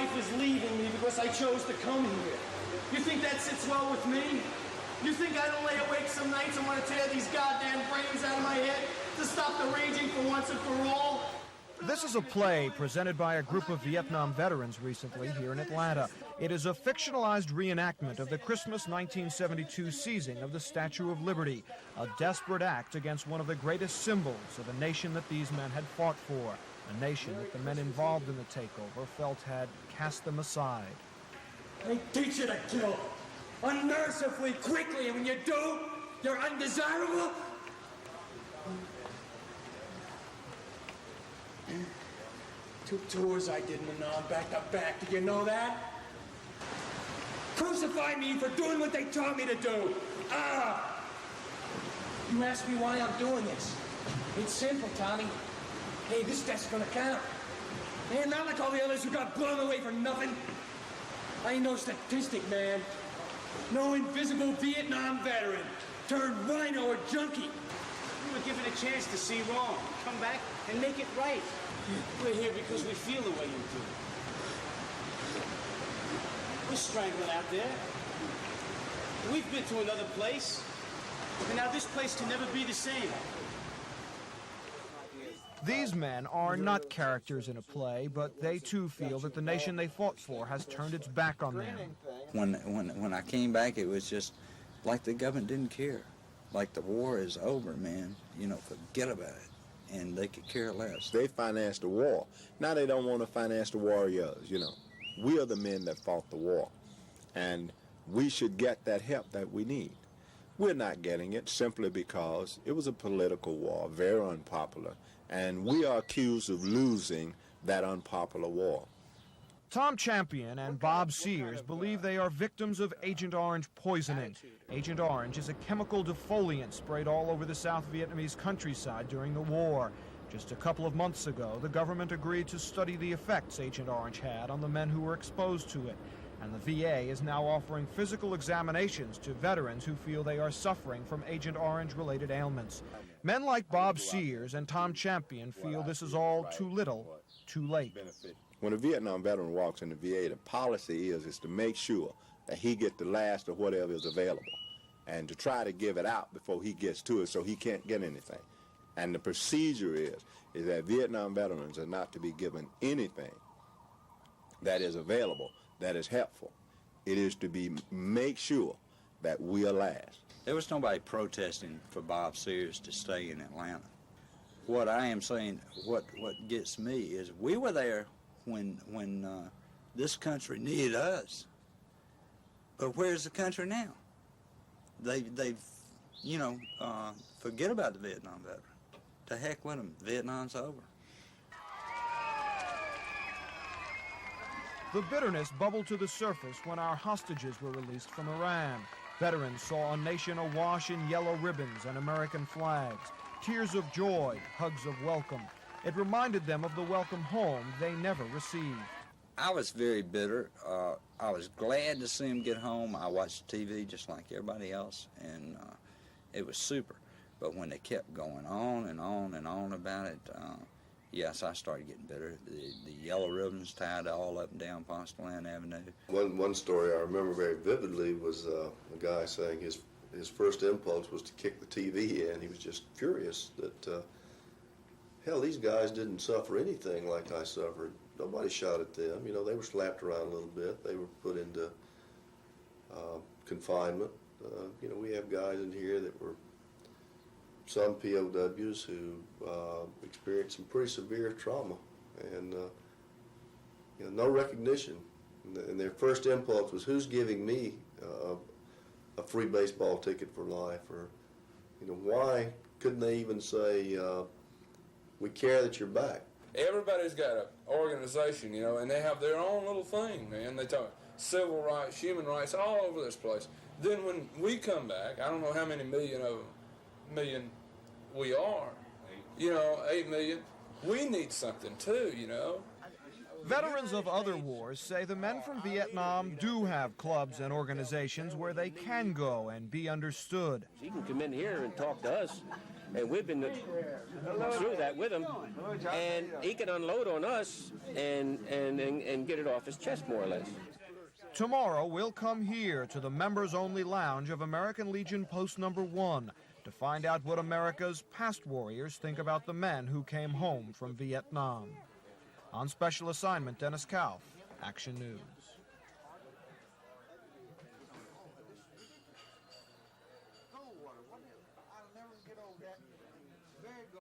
wife is leaving me because I chose to come here. You think that sits well with me? You think I don't lay awake some nights and want to tear these goddamn brains out of my head to stop the raging for once and for all? This is a play presented by a group of Vietnam veterans recently here in Atlanta. It is a fictionalized reenactment of the Christmas 1972 seizing of the Statue of Liberty, a desperate act against one of the greatest symbols of a nation that these men had fought for, a nation that the men involved in the takeover felt had cast them aside. They teach you to kill, unmercifully, quickly, and when you do, you're undesirable. Two tours I did in the Nam, back to back. Did you know that? Crucify me for doing what they taught me to do. You ask me why I'm doing this. It's simple, Tommy. Hey, this debt's gonna count. Man, not like all the others who got blown away for nothing. I ain't no statistic, man. No invisible Vietnam veteran turned rhino or junkie. We were given a chance to see wrong, come back and make it right. We're here because we feel the way you do. We're strangling out there. We've been to another place, and now this place can never be the same. These men are not characters in a play, but they too feel that the nation they fought for has turned its back on them. When I came back, it was just like the government didn't care. Like the war is over, man. You know, forget about it. And they could care less. They financed the war. Now they don't want to finance the warriors, you know. We are the men that fought the war. And we should get that help that we need. We're not getting it simply because it was a political war, very unpopular. And we are accused of losing that unpopular war. Tom Champion and Bob Sears believe they are victims of Agent Orange poisoning. Agent Orange is a chemical defoliant sprayed all over the South Vietnamese countryside during the war. Just a couple of months ago, the government agreed to study the effects Agent Orange had on the men who were exposed to it. And the VA is now offering physical examinations to veterans who feel they are suffering from Agent Orange-related ailments. Men like Bob Sears and Tom Champion feel this is all too little, too late. When a Vietnam veteran walks in the VA, the policy is to make sure that he gets the last of whatever is available and to try to give it out before he gets to it so he can't get anything. And the procedure is that Vietnam veterans are not to be given anything that is available, that is helpful. It is to be make sure that we are last. There was nobody protesting for Bob Sears to stay in Atlanta. What I am saying, what gets me is we were there when this country needed us. But where's the country now? They've you know, forget about the Vietnam veteran. To heck with them, Vietnam's over. The bitterness bubbled to the surface when our hostages were released from Iran. Veterans saw a nation awash in yellow ribbons and American flags, tears of joy, hugs of welcome. It reminded them of the welcome home they never received. I was very bitter. I was glad to see him get home. I watched TV just like everybody else, and it was super. But when they kept going on and on and on about it, yes, I started getting bitter. The yellow ribbons tied all up and down Ponceland Avenue. One story I remember very vividly was a guy saying his first impulse was to kick the TV in. He was just furious that, hell, these guys didn't suffer anything like I suffered. Nobody shot at them. You know, they were slapped around a little bit. They were put into confinement. You know, we have guys in here that were some POWs who experienced some pretty severe trauma and you know, no recognition. And their first impulse was, who's giving me a free baseball ticket for life? Or, you know, why couldn't they even say, we care that you're back? Everybody's got an organization, you know, and they have their own little thing, man. They talk civil rights, human rights, all over this place. Then when we come back, I don't know how many million we are, you know, 8 million. We need something too, you know. Veterans of other wars say the men from Vietnam do have clubs and organizations where they can go and be understood. You can come in here and talk to us. And we've been through that with him, and he can unload on us and get it off his chest, more or less. Tomorrow, we'll come here to the members-only lounge of American Legion Post Number 1 to find out what America's past warriors think about the men who came home from Vietnam. On special assignment, Dennis Kauff, Action News.